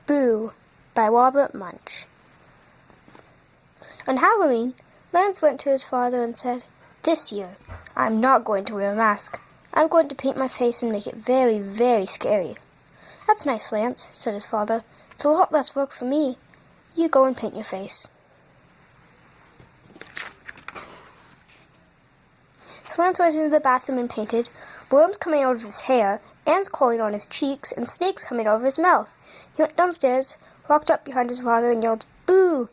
Boo by Robert Munsch. On Halloween, Lance went to his father and said, "This year, I'm not going to wear a mask. I'm going to paint my face and make it very, very scary." "That's nice, Lance," said his father. "It's a lot less work for me. You go and paint your face." So Lance went into the bathroom and painted, worms coming out of his hair, ants crawling on his cheeks, and snakes coming out of his mouth. He went downstairs, walked up behind his father, and yelled, "Boo!"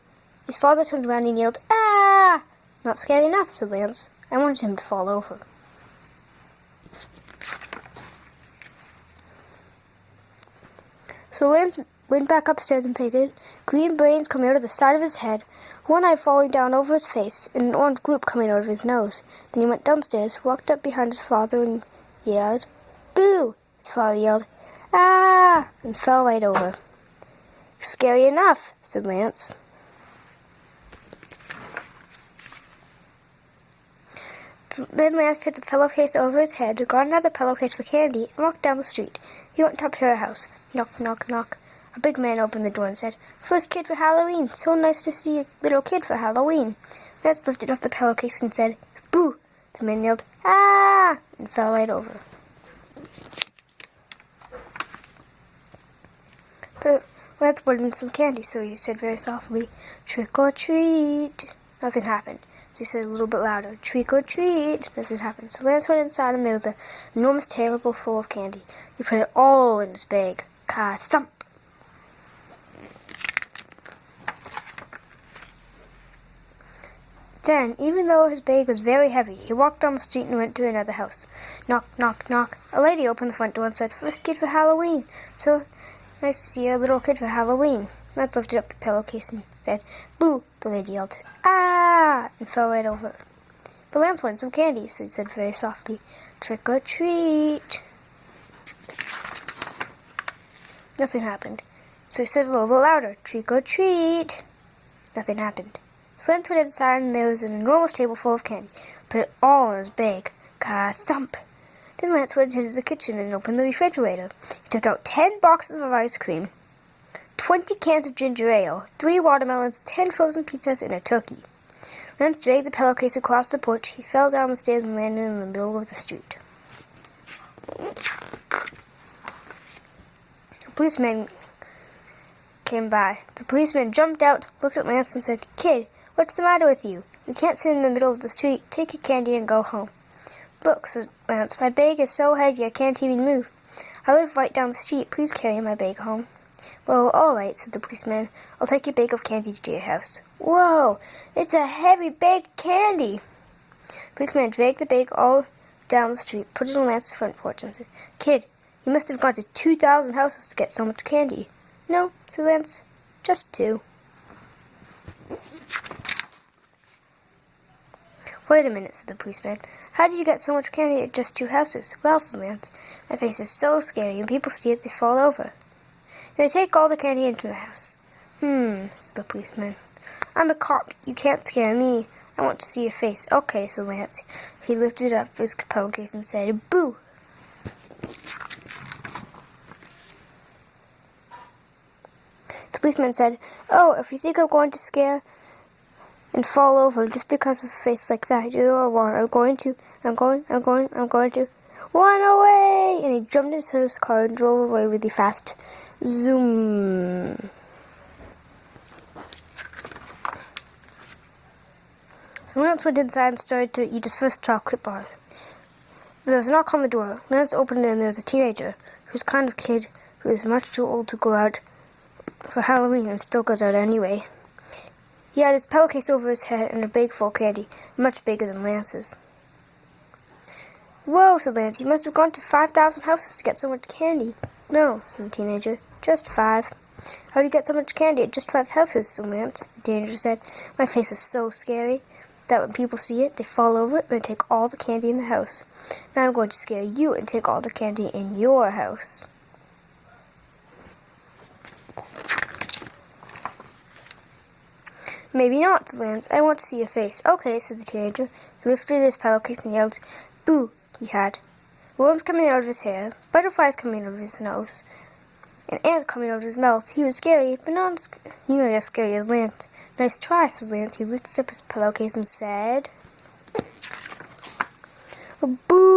His father turned around and yelled, "Ah!" "Not scary enough," said Lance. "I wanted him to fall over." So Lance went back upstairs and painted, green brains coming out of the side of his head, one eye falling down over his face, and an orange gloop coming out of his nose. Then he went downstairs, walked up behind his father, and yelled, "Boo!" His father yelled, "Ah!" and fell right over. "Scary enough," said Lance. Then Lance put the pillowcase over his head, got another pillowcase for candy, and walked down the street. He went up to her house. Knock, knock, knock. A big man opened the door and said, "First kid for Halloween. So nice to see a little kid for Halloween." Lance lifted up the pillowcase and said, "Boo!" The man yelled, "Ah!" and fell right over. But Lance wanted some candy, so he said very softly, "Trick or treat." Nothing happened. So he said a little bit louder, "Trick or treat." Nothing happened. So Lance went inside, and there was an enormous table full of candy. He put it all in his bag. Ka-thump! Then, even though his bag was very heavy, he walked down the street and went to another house. Knock, knock, knock. A lady opened the front door and said, "First kid for Halloween. So nice to see a little kid for Halloween." Lance lifted up the pillowcase and said, "Boo!" The lady yelled, "Ah!" and fell right over. But Lance wanted some candy, so he said very softly, "Trick or treat." Nothing happened. So he said a little bit louder, "Trick or treat." Nothing happened. So Lance went inside, and there was an enormous table full of candy. Put it all in his bag. Ka-thump! Then Lance went into the kitchen and opened the refrigerator. He took out 10 boxes of ice cream, 20 cans of ginger ale, 3 watermelons, 10 frozen pizzas, and a turkey. Lance dragged the pillowcase across the porch. He fell down the stairs and landed in the middle of the street. A policeman came by. The policeman jumped out, looked at Lance, and said, "Kid, what's the matter with you? You can't sit in the middle of the street. Take your candy and go home." "Look," said Lance, "my bag is so heavy I can't even move. I live right down the street. Please carry my bag home." "Well, all right," said the policeman. "I'll take your bag of candy to your house." "Whoa! It's a heavy bag of candy!" The policeman dragged the bag all down the street, put it on Lance's front porch, and said, "Kid, you must have gone to 2,000 houses to get so much candy." "No," said Lance, "just 2. "Wait a minute," said the policeman. "How do you get so much candy at just 2 houses?" "Well," said Lance, "my face is so scary, and people see it, they fall over. They take all the candy into the house." Said the policeman. "I'm a cop. You can't scare me. I want to see your face." "Okay," said Lance. He lifted up his pillowcase and said, "Boo!" The policeman said, "Oh, if you think I'm going to scare and fall over just because of a face like that, you are wrong. I'm going to. Run away!" And he jumped into his car and drove away really fast. Zoom. So Lance went inside and started to eat his first chocolate bar. There was a knock on the door. Lance opened it, and there was a teenager, who's kind of kid who is much too old to go out for Halloween and still goes out anyway. He had his pillowcase over his head and a bag full of candy, much bigger than Lance's. "Whoa," said Lance, "you must have gone to 5,000 houses to get so much candy." "No," said the teenager, "just 5. "How do you get so much candy at just 5 houses?" said Lance. The teenager said, "My face is so scary that when people see it, they fall over it and take all the candy in the house. Now I'm going to scare you and take all the candy in your house." "Maybe not," said Lance. "I want to see your face." "Okay," said the teenager. He lifted his pillowcase and yelled, "Boo!" He had worms coming out of his hair, butterflies coming out of his nose, and ants coming out of his mouth. He was scary, but not nearly as scary as Lance. Nice try, says Lance. He lifted up his pillowcase and said, "Boo!"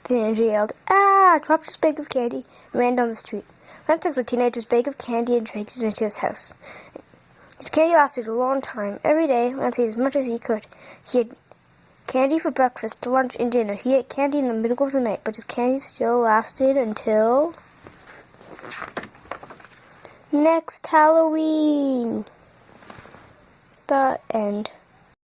The ninja yelled, "Ah!" dropped his bag of candy, and ran down the street. Lance took the teenager's bag of candy and dragged it into his house. His candy lasted a long time. Every day, Lance ate as much as he could. He had candy for breakfast, lunch, and dinner. He ate candy in the middle of the night, but his candy still lasted until next Halloween. The end.